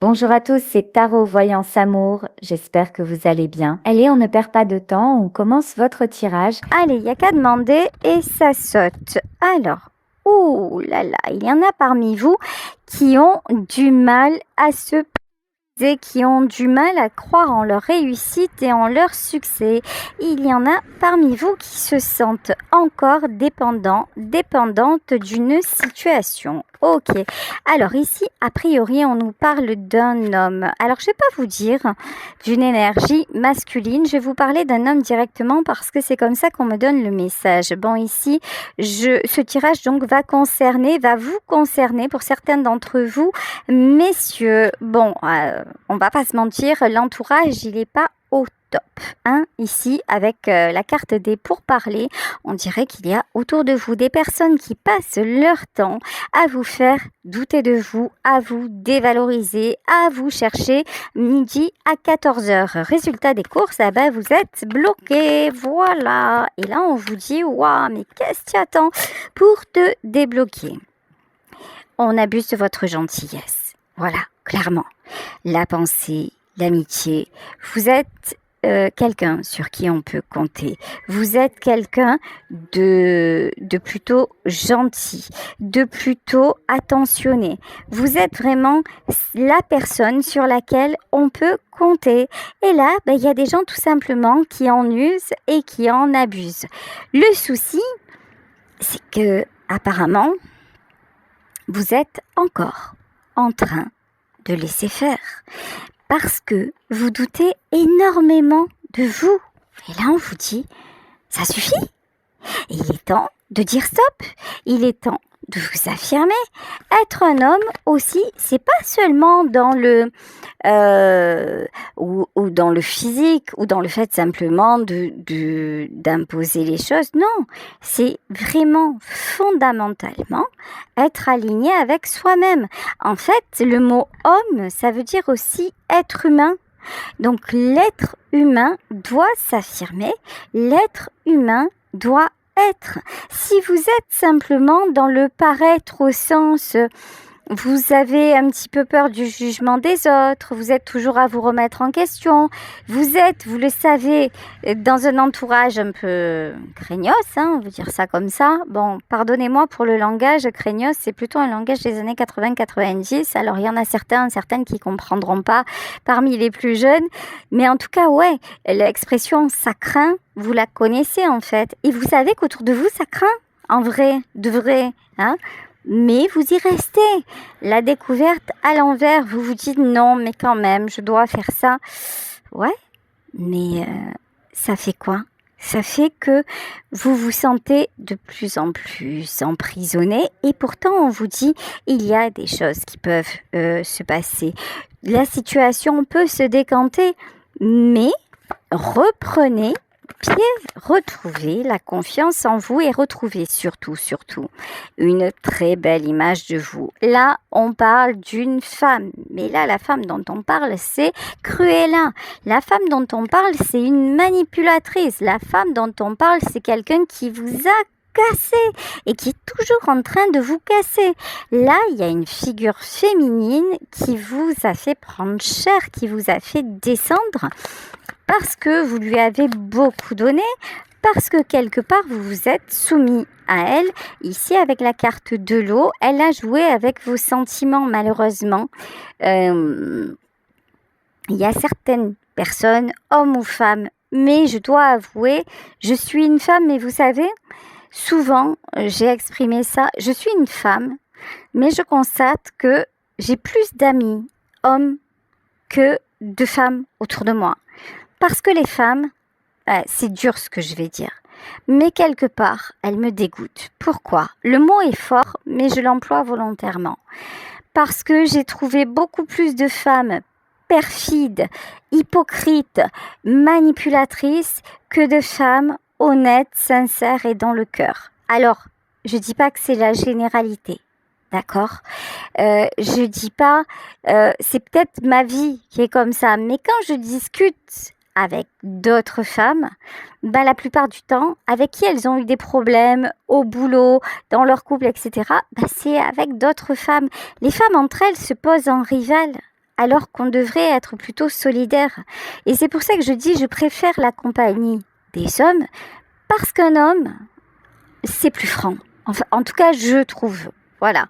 Bonjour à tous, c'est Tarot Voyance Amour. J'espère que vous allez bien. Allez, on ne perd pas de temps, on commence votre tirage. Allez, il n'y a qu'à demander et ça saute. Alors, ouh là là, il y en a parmi vous qui ont du mal à se poser, qui ont du mal à croire en leur réussite et en leur succès. Il y en a parmi vous qui se sentent encore dépendantes d'une situation. Ok, alors ici, a priori, on nous parle d'un homme. Alors, je ne vais pas vous dire d'une énergie masculine, je vais vous parler d'un homme directement parce que c'est comme ça qu'on me donne le message. Bon, ici, ce tirage donc va vous concerner pour certains d'entre vous, messieurs. Bon, on va pas se mentir, l'entourage, il n'est pas au top. Hein, ici, avec la carte des pourparlers, on dirait qu'il y a autour de vous des personnes qui passent leur temps à vous faire douter de vous, à vous dévaloriser, à vous chercher midi à 14 heures. Résultat des courses, vous êtes bloqué, voilà. Et là, on vous dit, waouh, mais qu'est-ce que tu attends pour te débloquer? On abuse de votre gentillesse. Voilà, clairement. La pensée, l'amitié, vous êtes quelqu'un sur qui on peut compter. Vous êtes quelqu'un de plutôt gentil, de plutôt attentionné. Vous êtes vraiment la personne sur laquelle on peut compter. Et là, il y a des gens tout simplement qui en usent et qui en abusent. Le souci, c'est que apparemment, vous êtes encore en train de laisser faire parce que vous doutez énormément de vous. Et là, on vous dit, ça suffit. Et il est temps de dire stop. Il est temps de vous affirmer. Être un homme aussi, c'est pas seulement dans le ou dans le physique ou dans le fait simplement d'imposer les choses. Non, c'est vraiment fondamentalement être aligné avec soi-même. En fait, le mot homme, ça veut dire aussi être humain. Donc l'être humain doit s'affirmer, l'être humain doit être. Si vous êtes simplement dans le paraître au sens vous avez un petit peu peur du jugement des autres, vous êtes toujours à vous remettre en question, vous êtes, vous le savez, dans un entourage un peu craignos, on veut dire ça comme ça. Bon, pardonnez-moi pour le langage, craignos, c'est plutôt un langage des années 80-90, alors il y en a certaines qui comprendront pas parmi les plus jeunes, mais en tout cas, ouais, l'expression « ça craint », vous la connaissez en fait, et vous savez qu'autour de vous, ça craint, en vrai, de vrai, mais vous y restez. La découverte à l'envers, vous vous dites non, mais quand même, je dois faire ça. Ouais, mais ça fait quoi? Ça fait que vous vous sentez de plus en plus emprisonné et pourtant on vous dit il y a des choses qui peuvent se passer. La situation peut se décanter, mais reprenez pied, retrouvez la confiance en vous et retrouvez surtout une très belle image de vous. Là, on parle d'une femme, mais là, la femme dont on parle, c'est Cruella. La femme dont on parle, c'est une manipulatrice. La femme dont on parle, c'est quelqu'un qui vous a cassé et qui est toujours en train de vous casser. Là, il y a une figure féminine qui vous a fait prendre cher, qui vous a fait descendre parce que vous lui avez beaucoup donné, parce que quelque part vous vous êtes soumis à elle. Ici, avec la carte de l'eau, elle a joué avec vos sentiments malheureusement. Il y a certaines personnes, hommes ou femmes, mais je dois avouer, je suis une femme, mais vous savez, souvent j'ai exprimé ça, je suis une femme, mais je constate que j'ai plus d'amis hommes que de femmes autour de moi. Parce que les femmes, c'est dur ce que je vais dire, mais quelque part, elles me dégoûtent. Pourquoi? Le mot est fort, mais je l'emploie volontairement. Parce que j'ai trouvé beaucoup plus de femmes perfides, hypocrites, manipulatrices que de femmes honnêtes, sincères et dans le cœur. Alors, je dis pas que c'est la généralité. D'accord, je dis pas, c'est peut-être ma vie qui est comme ça, mais quand je discute avec d'autres femmes, la plupart du temps, avec qui elles ont eu des problèmes au boulot, dans leur couple, etc., c'est avec d'autres femmes. Les femmes entre elles se posent en rivales. alors qu'on devrait être plutôt solidaire. Et c'est pour ça que je dis, je préfère la compagnie des hommes, parce qu'un homme, c'est plus franc. Enfin, en tout cas, je trouve. Voilà.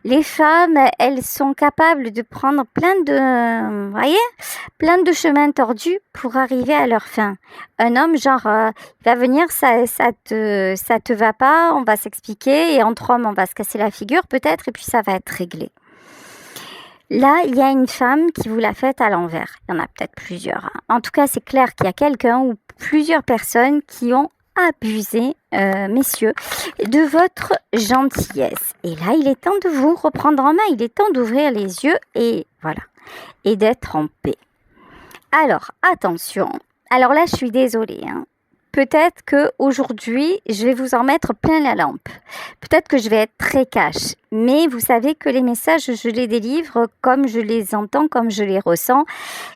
Les femmes, elles sont capables de prendre plein de chemins tordus pour arriver à leur fin. Un homme, genre, il va venir, ça te va pas, on va s'expliquer, et entre hommes, on va se casser la figure peut-être, et puis ça va être réglé. Là, il y a une femme qui vous l'a faite à l'envers. Il y en a peut-être plusieurs. En tout cas, c'est clair qu'il y a quelqu'un ou plusieurs personnes qui ont abusé, messieurs, de votre gentillesse. Et là, il est temps de vous reprendre en main. Il est temps d'ouvrir les yeux et voilà. Et d'être en paix. Alors, attention. Alors là, je suis désolée, hein. Peut-être qu'aujourd'hui, je vais vous en mettre plein la lampe. Peut-être que je vais être très cash. Mais vous savez que les messages, je les délivre comme je les entends, comme je les ressens.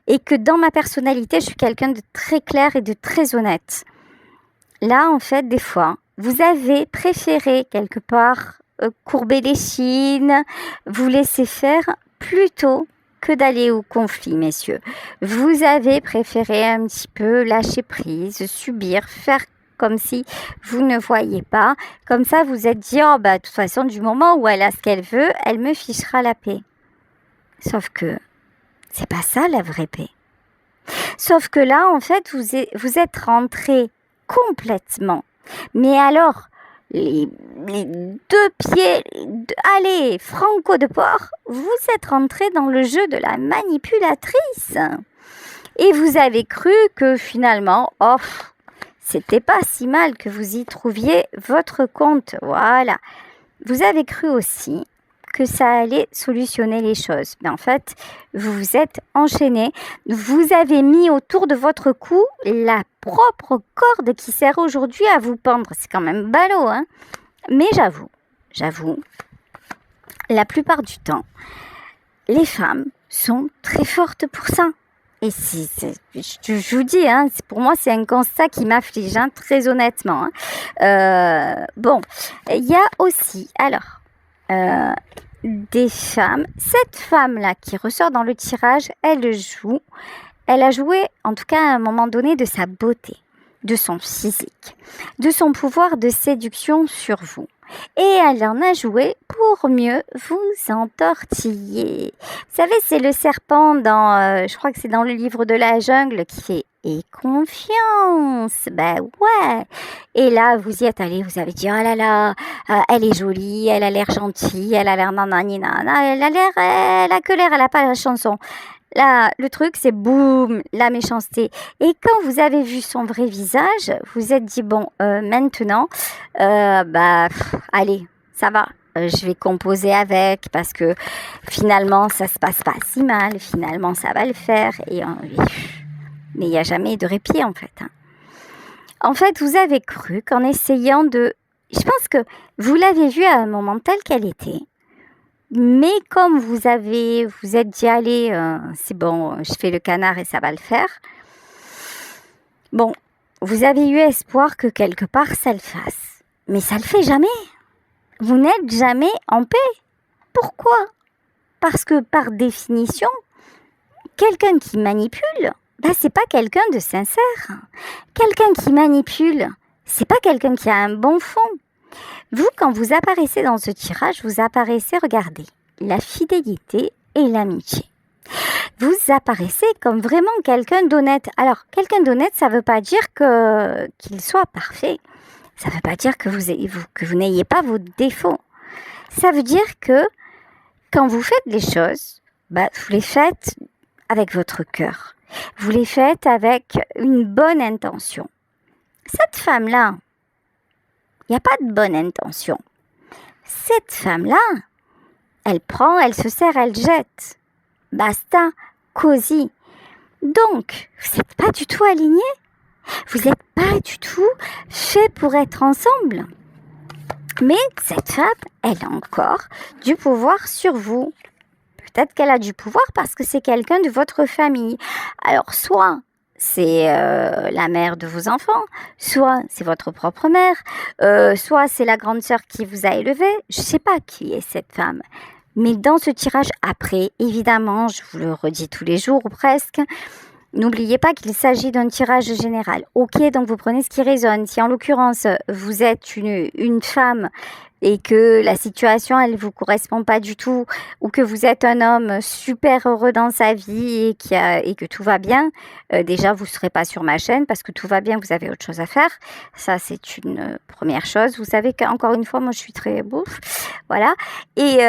Et que dans ma personnalité, je suis quelqu'un de très clair et de très honnête. Là, en fait, des fois, vous avez préféré quelque part courber les chines, vous laisser faire plutôt que d'aller au conflit, messieurs. Vous avez préféré un petit peu lâcher prise, subir, faire comme si vous ne voyiez pas. Comme ça, vous êtes dit, oh, bah, de toute façon, du moment où elle a ce qu'elle veut, elle me fichera la paix. Sauf que c'est pas ça la vraie paix. Sauf que là, en fait, vous êtes rentré complètement. Mais alors, les deux pieds, allez, franco de porc, vous êtes rentré dans le jeu de la manipulatrice. Et vous avez cru que finalement, oh, c'était pas si mal que vous y trouviez votre compte. Voilà. Vous avez cru aussi que ça allait solutionner les choses. Mais en fait, vous vous êtes enchaîné. Vous avez mis autour de votre cou la propre corde qui sert aujourd'hui à vous pendre. C'est quand même ballot, hein. Mais j'avoue, la plupart du temps, les femmes sont très fortes pour ça. Et je vous dis, hein, pour moi, c'est un constat qui m'afflige, hein, très honnêtement. Hein. Bon, il y a aussi, alors, des femmes. Cette femme-là qui ressort dans le tirage, elle a joué, en tout cas à un moment donné, de sa beauté, de son physique, de son pouvoir de séduction sur vous. Et elle en a joué pour mieux vous entortiller. Vous savez, c'est le serpent dans, je crois que c'est dans le livre de la jungle qui fait « Et confiance ». Ben ouais. Et là, vous y êtes allé, vous avez dit « Oh là là, elle est jolie, elle a l'air gentille, elle a l'air nanani nana, elle a que l'air, elle a pas la chanson ». Là, le truc, c'est boum, la méchanceté. Et quand vous avez vu son vrai visage, vous êtes dit, bon, maintenant, allez, ça va, je vais composer avec, parce que finalement, ça se passe pas si mal, finalement, ça va le faire. Mais il n'y a jamais de répit, en fait. Hein. En fait, vous avez cru qu'en essayant de... Je pense que vous l'avez vue à un moment tel qu'elle était. Mais comme vous êtes dit, allez, c'est bon, je fais le canard et ça va le faire. Bon, vous avez eu espoir que quelque part ça le fasse. Mais ça le fait jamais. Vous n'êtes jamais en paix. Pourquoi ? Parce que par définition, quelqu'un qui manipule, c'est pas quelqu'un de sincère. Quelqu'un qui manipule, c'est pas quelqu'un qui a un bon fond. Vous, quand vous apparaissez dans ce tirage, vous apparaissez, regardez, la fidélité et l'amitié. Vous apparaissez comme vraiment quelqu'un d'honnête. Alors, quelqu'un d'honnête, ça ne veut pas dire qu'il soit parfait. Ça ne veut pas dire que vous n'ayez pas vos défauts. Ça veut dire que quand vous faites les choses, vous les faites avec votre cœur. Vous les faites avec une bonne intention. Cette femme-là, il n'y a pas de bonne intention. Cette femme-là, elle prend, elle se sert, elle jette. Basta, cosy. Donc, vous n'êtes pas du tout alignés. Vous n'êtes pas du tout fait pour être ensemble. Mais cette femme, elle a encore du pouvoir sur vous. Peut-être qu'elle a du pouvoir parce que c'est quelqu'un de votre famille. Alors, soit c'est la mère de vos enfants, soit c'est votre propre mère, soit c'est la grande sœur qui vous a élevé. Je ne sais pas qui est cette femme. Mais dans ce tirage, après, évidemment, je vous le redis tous les jours ou presque, n'oubliez pas qu'il s'agit d'un tirage général. Ok, donc vous prenez ce qui résonne. Si en l'occurrence, vous êtes une femme et que la situation, elle vous correspond pas du tout, ou que vous êtes un homme super heureux dans sa vie et que tout va bien, déjà, vous serez pas sur ma chaîne parce que tout va bien, vous avez autre chose à faire. Ça, c'est une première chose. Vous savez qu'encore une fois, moi, je suis très bouffe. Voilà. Et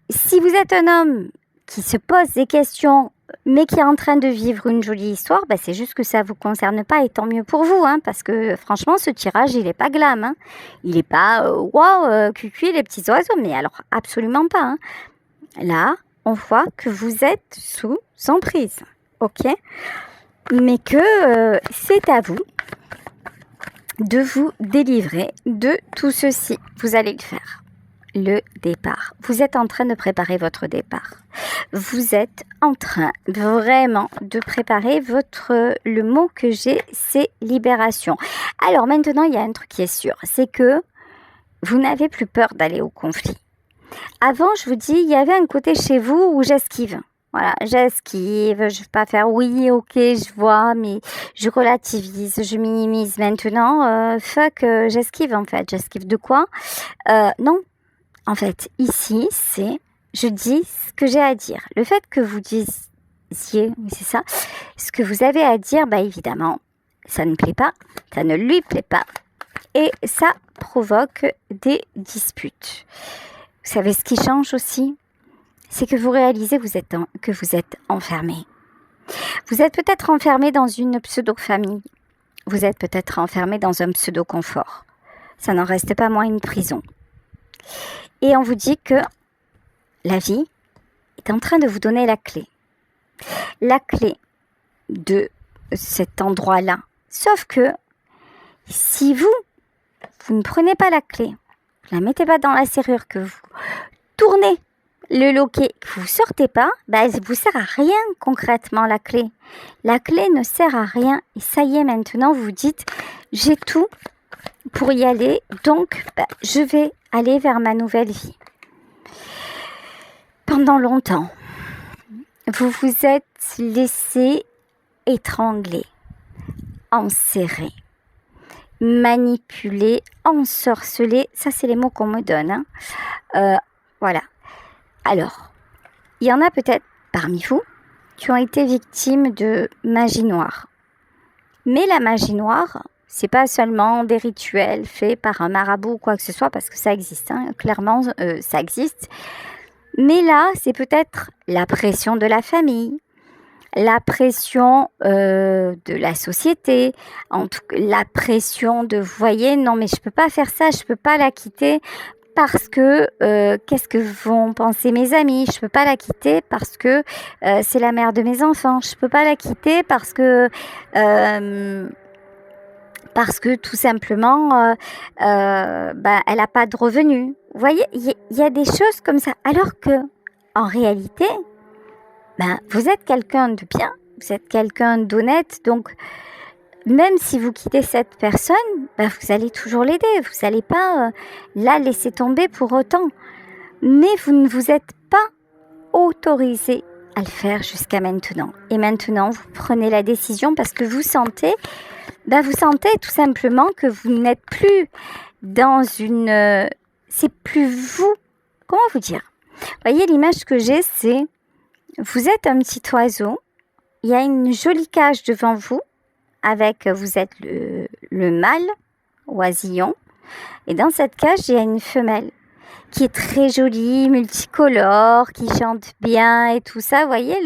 si vous êtes un homme qui se pose des questions, mais qui est en train de vivre une jolie histoire, bah c'est juste que ça vous concerne pas et tant mieux pour vous, hein, parce que franchement, ce tirage, il est pas glam, hein. Il est pas waouh, cucu les petits oiseaux, mais alors absolument pas, hein. Là, on voit que vous êtes sous emprise, ok, mais que c'est à vous de vous délivrer de tout ceci. Vous allez le faire. Le départ. Vous êtes en train de préparer votre départ. Vous êtes en train vraiment de préparer le mot que j'ai, c'est libération. Alors maintenant, il y a un truc qui est sûr, c'est que vous n'avez plus peur d'aller au conflit. Avant, je vous dis, il y avait un côté chez vous où j'esquive. Voilà, j'esquive, je ne vais pas faire oui, ok, je vois, mais je relativise, je minimise. Maintenant, j'esquive en fait. J'esquive de quoi? Non. En fait, ici, je dis ce que j'ai à dire. Le fait que vous disiez, oui, c'est ça, ce que vous avez à dire, bah évidemment, ça ne plaît pas, ça ne lui plaît pas, et ça provoque des disputes. Vous savez ce qui change aussi? C'est que vous réalisez que vous êtes enfermé. Vous êtes peut-être enfermé dans une pseudo-famille. Vous êtes peut-être enfermé dans un pseudo-confort. Ça n'en reste pas moins une prison. Et on vous dit que la vie est en train de vous donner la clé. La clé de cet endroit-là. Sauf que si vous ne prenez pas la clé, vous ne la mettez pas dans la serrure, que vous tournez le loquet, que vous ne sortez pas, bah, elle ne vous sert à rien concrètement la clé. La clé ne sert à rien. Et ça y est, maintenant, vous vous dites, j'ai tout pour y aller, donc je vais aller vers ma nouvelle vie. Pendant longtemps, vous vous êtes laissé étrangler, enserrer, manipuler, ensorceler. Ça, c'est les mots qu'on me donne, hein. Voilà. Alors, il y en a peut-être parmi vous qui ont été victimes de magie noire. Mais la magie noire, c'est pas seulement des rituels faits par un marabout ou quoi que ce soit, parce que ça existe, hein, clairement, ça existe. Mais là, c'est peut-être la pression de la famille, la pression de la société, en tout cas, la pression de, vous voyez, non mais je peux pas faire ça, je peux pas la quitter parce que qu'est-ce que vont penser mes amis? Je peux pas la quitter parce que c'est la mère de mes enfants. Je peux pas la quitter parce que tout simplement, elle n'a pas de revenus. Vous voyez, il y a des choses comme ça. Alors que, en réalité, vous êtes quelqu'un de bien, vous êtes quelqu'un d'honnête. Donc, même si vous quittez cette personne, vous allez toujours l'aider. Vous n'allez pas la laisser tomber pour autant. Mais vous ne vous êtes pas autorisé à le faire jusqu'à maintenant. Et maintenant, vous prenez la décision parce que vous sentez tout simplement que vous n'êtes plus dans une... c'est plus vous. Comment vous dire? Vous voyez, l'image que j'ai, c'est... Vous êtes un petit oiseau. Il y a une jolie cage devant vous. Vous êtes le mâle, oisillon. Et dans cette cage, il y a une femelle qui est très jolie, multicolore, qui chante bien et tout ça. Vous voyez,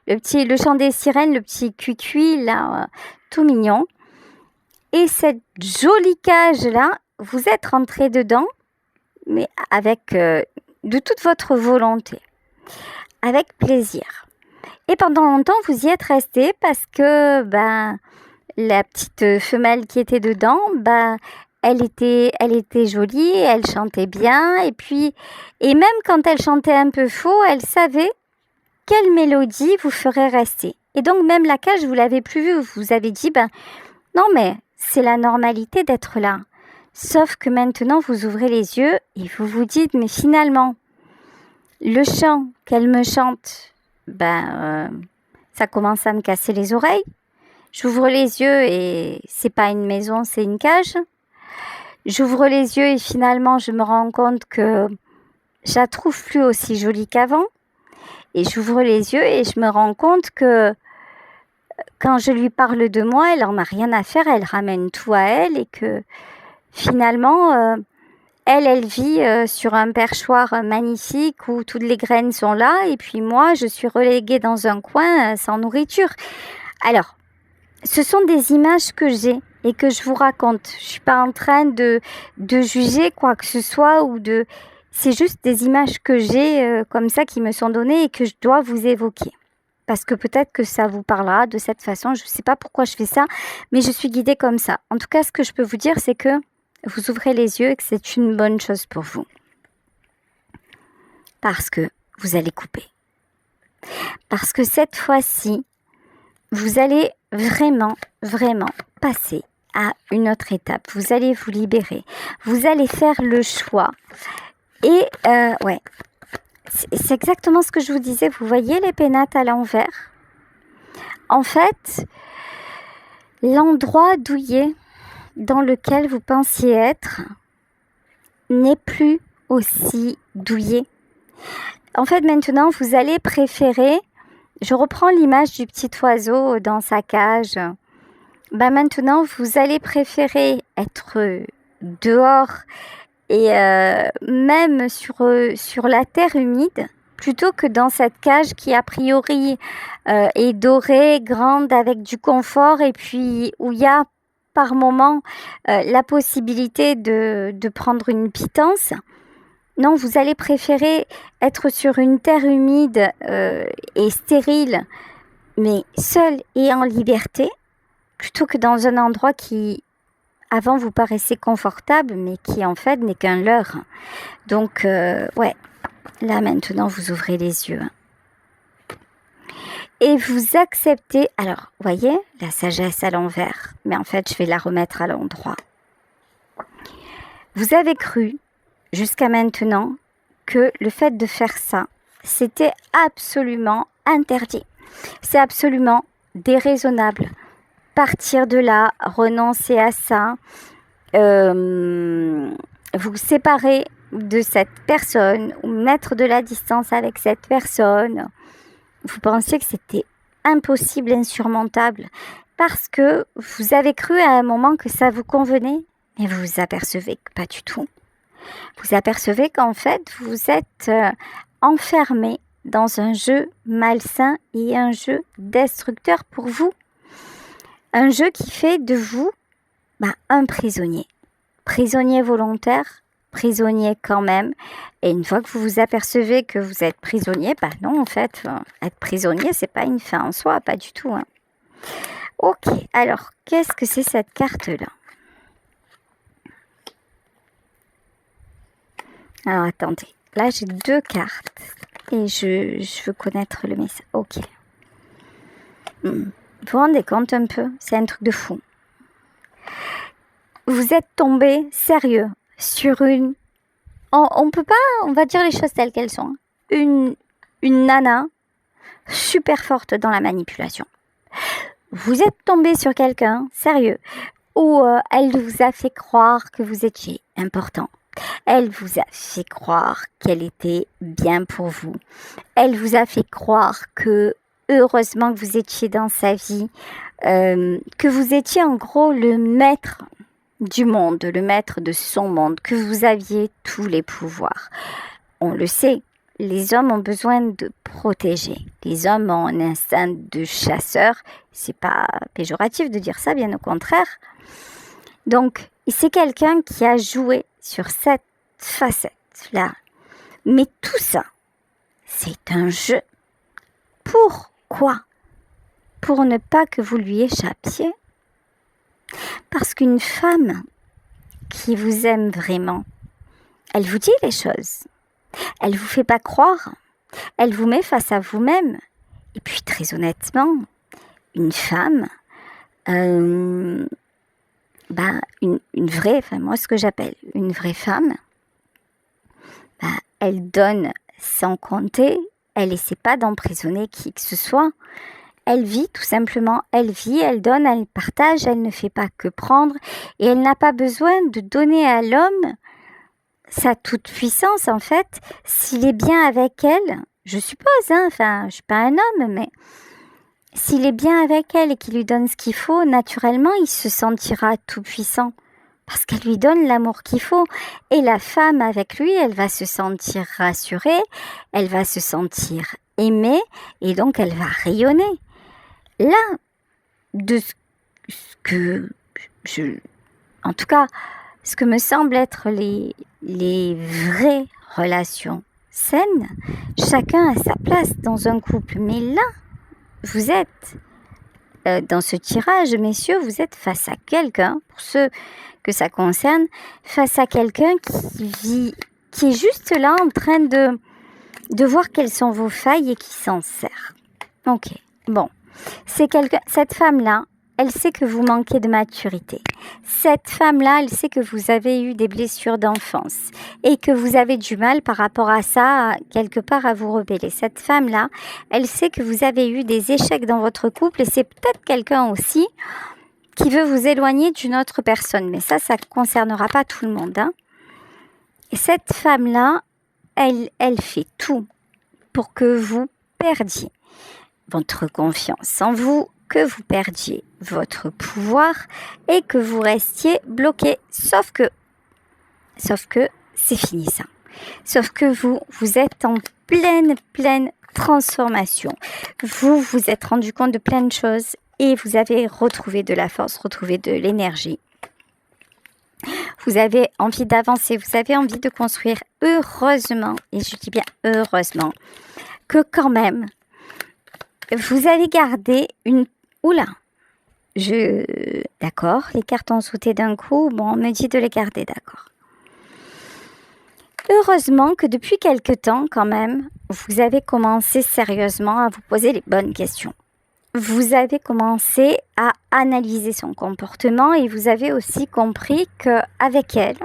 le chant des sirènes, le petit cuicui, là, tout mignon. Et cette jolie cage-là, vous êtes rentré dedans, mais avec de toute votre volonté, avec plaisir. Et pendant longtemps, vous y êtes resté parce que la petite femelle qui était dedans, elle était jolie, elle chantait bien, et même quand elle chantait un peu faux, elle savait quelle mélodie vous ferait rester. Et donc même la cage, vous l'avez plus vue, vous avez dit, non mais c'est la normalité d'être là. Sauf que maintenant, vous ouvrez les yeux et vous vous dites, mais finalement, Le chant qu'elle me chante, ça commence à me casser les oreilles. J'ouvre les yeux et c'est pas une maison, c'est une cage. J'ouvre les yeux et finalement je me rends compte que je la trouve plus aussi jolie qu'avant. Et j'ouvre les yeux et je me rends compte que quand je lui parle de moi, elle en a rien à faire, elle ramène tout à elle et que finalement, elle vit sur un perchoir magnifique où toutes les graines sont là et puis moi, je suis reléguée dans un coin sans nourriture. Alors, ce sont des images que j'ai et que je vous raconte. Je suis pas en train de juger quoi que ce soit c'est juste des images que j'ai comme ça qui me sont données et que je dois vous évoquer. Parce que peut-être que ça vous parlera de cette façon. Je ne sais pas pourquoi je fais ça, mais je suis guidée comme ça. En tout cas, ce que je peux vous dire, c'est que vous ouvrez les yeux et que c'est une bonne chose pour vous. Parce que vous allez couper. Parce que cette fois-ci, vous allez vraiment, vraiment passer à une autre étape. Vous allez vous libérer. Vous allez faire le choix. Et c'est exactement ce que je vous disais. Vous voyez les pénates à l'envers? En fait, l'endroit douillet dans lequel vous pensiez être n'est plus aussi douillet. En fait, maintenant, vous allez préférer... Je reprends l'image du petit oiseau dans sa cage. Maintenant, vous allez préférer être dehors et même sur la terre humide plutôt que dans cette cage qui a priori est dorée, grande, avec du confort et puis où il y a par moment la possibilité de prendre une pitance. Non, vous allez préférer être sur une terre humide et stérile, mais seule et en liberté, plutôt que dans un endroit qui, avant, vous paraissait confortable, mais qui, en fait, n'est qu'un leurre. Donc, là, maintenant, vous ouvrez les yeux. Et vous acceptez... Alors, voyez, la sagesse à l'envers, mais en fait, je vais la remettre à l'endroit. Vous avez cru jusqu'à maintenant que le fait de faire ça, c'était absolument interdit. C'est absolument déraisonnable. Partir de là, renoncer à ça, vous séparer de cette personne ou mettre de la distance avec cette personne. Vous pensiez que c'était impossible, insurmontable, parce que vous avez cru à un moment que ça vous convenait, mais vous vous apercevez que pas du tout. Vous apercevez qu'en fait, vous êtes enfermé dans un jeu malsain et un jeu destructeur pour vous. Un jeu qui fait de vous un prisonnier. Prisonnier volontaire, prisonnier quand même. Et une fois que vous vous apercevez que vous êtes prisonnier, non, en fait, être prisonnier, c'est pas une fin en soi, pas du tout. Ok, alors, qu'est-ce que c'est cette carte-là? Alors, attendez. Là, j'ai 2 cartes. Et je veux connaître le message. Ok. Vous vous rendez compte un peu? C'est un truc de fou. Vous êtes tombé, sérieux, sur une... On peut pas... On va dire les choses telles qu'elles sont. Une nana super forte dans la manipulation. Vous êtes tombé sur quelqu'un, sérieux, où elle vous a fait croire que vous étiez important. Elle vous a fait croire qu'elle était bien pour vous. Elle vous a fait croire que, heureusement que vous étiez dans sa vie, que vous étiez en gros le maître du monde, le maître de son monde, que vous aviez tous les pouvoirs. On le sait, les hommes ont besoin de protéger. Les hommes ont un instinct de chasseur. C'est pas péjoratif de dire ça, bien au contraire. Donc, c'est quelqu'un qui a joué sur cette facette-là. Mais tout ça, c'est un jeu. Pourquoi? Pour ne pas que vous lui échappiez. Parce qu'une femme qui vous aime vraiment, elle vous dit les choses. Elle vous fait pas croire. Elle vous met face à vous-même. Et puis, très honnêtement, une femme... une vraie, moi ce que j'appelle une vraie femme, elle donne sans compter, elle essaie pas d'emprisonner qui que ce soit. Elle vit tout simplement, elle vit, elle donne, elle partage, elle ne fait pas que prendre et elle n'a pas besoin de donner à l'homme sa toute puissance en fait, s'il est bien avec elle, je suppose, hein, enfin je suis pas un homme, mais s'il est bien avec elle et qu'il lui donne ce qu'il faut, naturellement il se sentira tout puissant parce qu'elle lui donne l'amour qu'il faut et la femme avec lui, elle va se sentir rassurée, elle va se sentir aimée et donc elle va rayonner. Là, de ce que en tout cas, ce que me semble être les vraies relations saines, chacun a sa place dans un couple. Mais là, vous êtes, dans ce tirage, messieurs, vous êtes face à quelqu'un, pour ceux que ça concerne, face à quelqu'un qui est juste là en train de voir quelles sont vos failles et qui s'en sert. Ok, bon. Cette femme-là, elle sait que vous manquez de maturité. Cette femme-là, elle sait que vous avez eu des blessures d'enfance et que vous avez du mal par rapport à ça, quelque part, à vous rebeller. Cette femme-là, elle sait que vous avez eu des échecs dans votre couple et c'est peut-être quelqu'un aussi qui veut vous éloigner d'une autre personne. Mais ça ne concernera pas tout le monde, hein. Et cette femme-là, elle fait tout pour que vous perdiez votre confiance en vous, que vous perdiez votre pouvoir et que vous restiez bloqué. Sauf que c'est fini ça. Sauf que vous êtes en pleine transformation. Vous vous êtes rendu compte de plein de choses et vous avez retrouvé de la force, retrouvé de l'énergie. Vous avez envie d'avancer, vous avez envie de construire, heureusement, et je dis bien heureusement, que quand même, vous allez garder une... Oula, d'accord, les cartes ont sauté d'un coup, bon, on me dit de les garder, d'accord. Heureusement que depuis quelque temps, quand même, vous avez commencé sérieusement à vous poser les bonnes questions. Vous avez commencé à analyser son comportement et vous avez aussi compris qu'avec elle,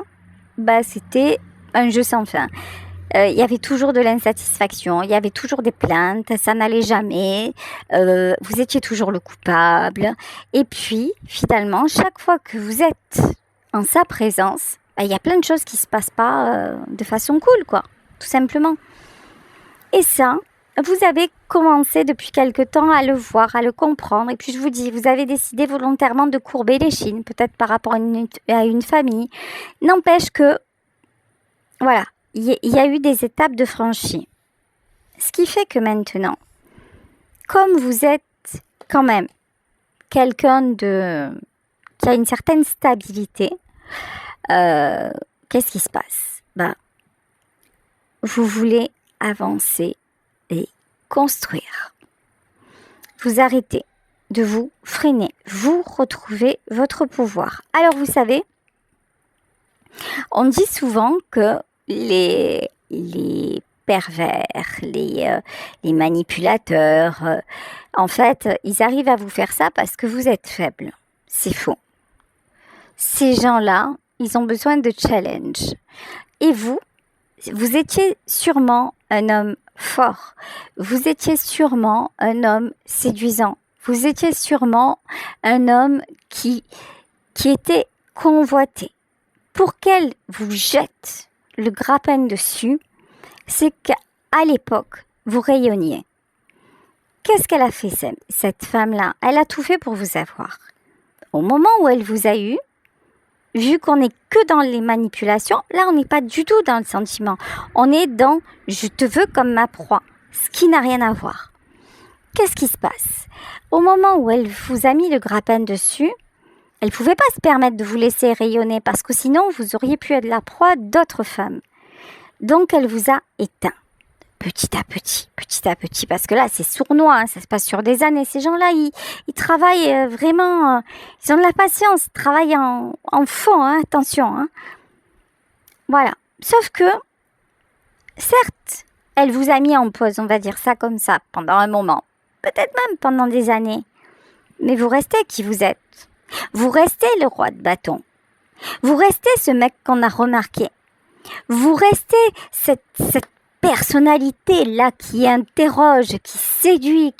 c'était un jeu sans fin. Il y avait toujours de l'insatisfaction, il y avait toujours des plaintes, ça n'allait jamais, vous étiez toujours le coupable. Et puis, finalement, chaque fois que vous êtes en sa présence, il y a plein de choses qui ne se passent pas de façon cool, quoi, tout simplement. Et ça, vous avez commencé depuis quelque temps à le voir, à le comprendre. Et puis, je vous dis, vous avez décidé volontairement de courber l'échine, peut-être par rapport à une famille. N'empêche que, voilà. Il y a eu des étapes de franchie. Ce qui fait que maintenant, comme vous êtes quand même quelqu'un qui a une certaine stabilité, qu'est-ce qui se passe ? Vous voulez avancer et construire. Vous arrêtez de vous freiner. Vous retrouvez votre pouvoir. Alors vous savez, on dit souvent que les pervers, les manipulateurs, en fait, ils arrivent à vous faire ça parce que vous êtes faible. C'est faux. Ces gens-là, ils ont besoin de challenge. Et vous étiez sûrement un homme fort. Vous étiez sûrement un homme séduisant. Vous étiez sûrement un homme qui était convoité. Pour qu'elle vous jette le grappin dessus, c'est qu'à l'époque, vous rayonniez. Qu'est-ce qu'elle a fait, cette femme-là ? Elle a tout fait pour vous avoir. Au moment où elle vous a eu, vu qu'on n'est que dans les manipulations, là, on n'est pas du tout dans le sentiment. On est dans « je te veux comme ma proie », ce qui n'a rien à voir. Qu'est-ce qui se passe ? Au moment où elle vous a mis le grappin dessus, elle ne pouvait pas se permettre de vous laisser rayonner parce que sinon, vous auriez pu être la proie d'autres femmes. Donc, elle vous a éteint. Petit à petit, parce que là, c'est sournois, hein, ça se passe sur des années. Ces gens-là, ils travaillent vraiment, ils ont de la patience, ils travaillent en fond, hein, attention. Hein. Voilà. Sauf que, certes, elle vous a mis en pause, on va dire ça comme ça, pendant un moment. Peut-être même pendant des années. Mais vous restez qui vous êtes. Vous restez le roi de bâton. Vous restez ce mec qu'on a remarqué. Vous restez cette personnalité là qui interroge, qui séduit,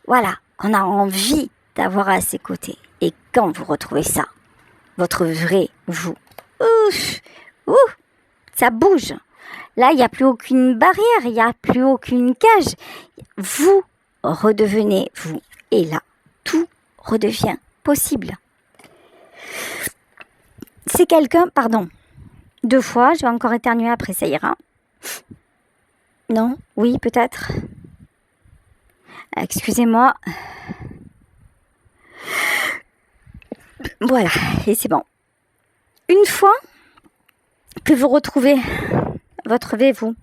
voilà, qu'on a envie d'avoir à ses côtés. Et quand vous retrouvez ça, votre vrai vous, ouf, ouf, ça bouge. Là, il n'y a plus aucune barrière, il n'y a plus aucune cage. Vous redevenez vous. Et là, tout redevient possible. C'est quelqu'un, pardon, 2 fois, je vais encore éternuer après, ça ira. Non, oui, peut-être. Excusez-moi. Voilà, et c'est bon. Une fois que vous retrouvez votre vrai vous,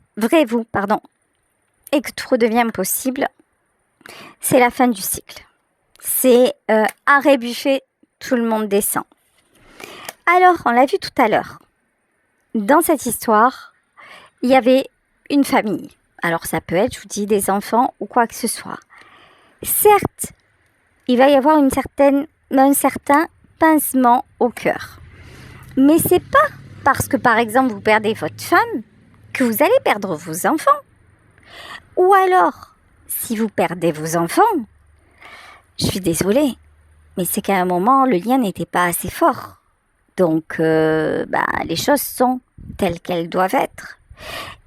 et que tout redevient possible, c'est la fin du cycle. C'est arrêt buffet, tout le monde descend. Alors, on l'a vu tout à l'heure, dans cette histoire, il y avait une famille. Alors ça peut être, je vous dis, des enfants ou quoi que ce soit. Certes, il va y avoir un certain pincement au cœur. Mais c'est pas parce que, par exemple, vous perdez votre femme que vous allez perdre vos enfants. Ou alors, si vous perdez vos enfants, je suis désolée, mais c'est qu'à un moment, le lien n'était pas assez fort. Donc, les choses sont telles qu'elles doivent être.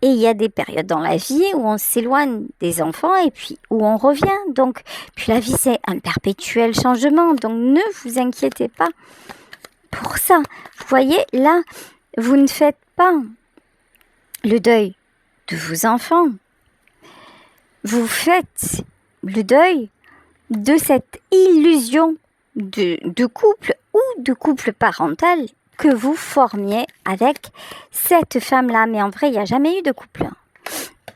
Et il y a des périodes dans la vie où on s'éloigne des enfants et puis où on revient. Donc, puis la vie, c'est un perpétuel changement. Donc, ne vous inquiétez pas pour ça. Vous voyez, là, vous ne faites pas le deuil de vos enfants. Vous faites le deuil de cette illusion de couple ou de couple parental que vous formiez avec cette femme-là. Mais en vrai, il n'y a jamais eu de couple.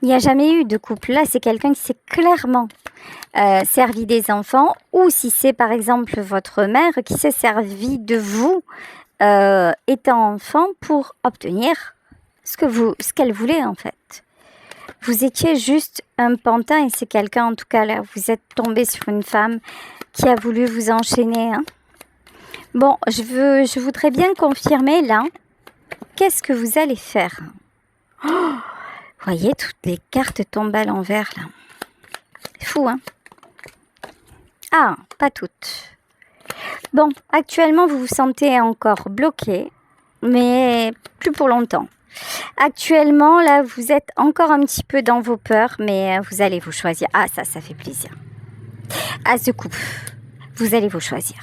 Il n'y a jamais eu de couple. Là, c'est quelqu'un qui s'est clairement servi des enfants, ou si c'est par exemple votre mère qui s'est servie de vous étant enfant pour obtenir ce qu'elle voulait en fait. Vous étiez juste un pantin et c'est quelqu'un, en tout cas là, vous êtes tombé sur une femme qui a voulu vous enchaîner. Hein. Bon, je voudrais bien confirmer là, qu'est-ce que vous allez faire? Voyez, toutes les cartes tombent à l'envers là. C'est fou, hein? Ah, pas toutes. Bon, actuellement, vous vous sentez encore bloqué, mais plus pour longtemps. Actuellement, là, vous êtes encore un petit peu dans vos peurs, mais vous allez vous choisir. Ah, ça fait plaisir. As de coupe, vous allez vous choisir.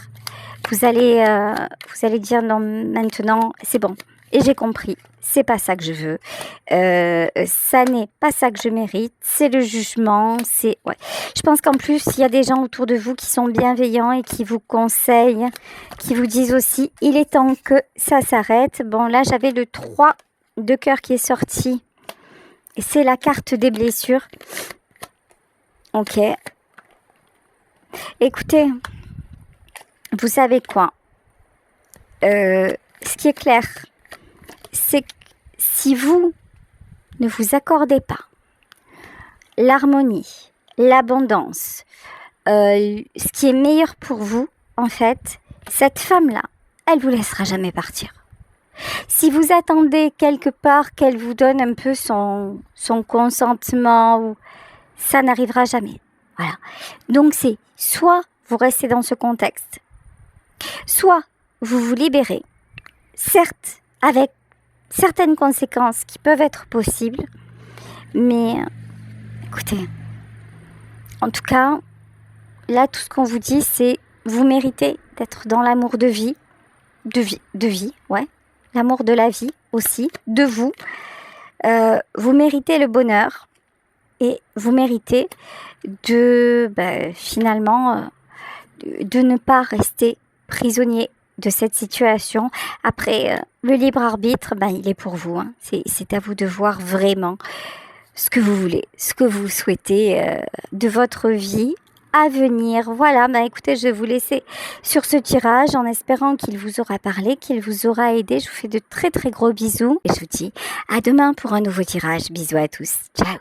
Vous allez dire non, maintenant, c'est bon. Et j'ai compris, c'est pas ça que je veux. Ça n'est pas ça que je mérite. C'est le jugement. Ouais. Je pense qu'en plus, il y a des gens autour de vous qui sont bienveillants et qui vous conseillent, qui vous disent aussi, il est temps que ça s'arrête. Bon, là, j'avais le 3 de cœur qui est sorti. Et c'est la carte des blessures. Ok. Écoutez, vous savez quoi? Ce qui est clair, c'est que si vous ne vous accordez pas l'harmonie, l'abondance, ce qui est meilleur pour vous, en fait, cette femme-là, elle vous laissera jamais partir. Si vous attendez quelque part qu'elle vous donne un peu son consentement, ça n'arrivera jamais. Voilà. Donc c'est soit vous restez dans ce contexte, soit vous vous libérez, certes avec certaines conséquences qui peuvent être possibles, mais écoutez, en tout cas, là tout ce qu'on vous dit, c'est vous méritez d'être dans l'amour de vie, ouais, l'amour de la vie aussi, de vous. Vous méritez le bonheur et vous méritez de finalement de ne pas rester prisonnier de cette situation. Après, le libre arbitre, il est pour vous. Hein. C'est à vous de voir vraiment ce que vous voulez, ce que vous souhaitez de votre vie à venir. Voilà, écoutez, je vais vous laisser sur ce tirage en espérant qu'il vous aura parlé, qu'il vous aura aidé. Je vous fais de très très gros bisous et je vous dis à demain pour un nouveau tirage. Bisous à tous. Ciao.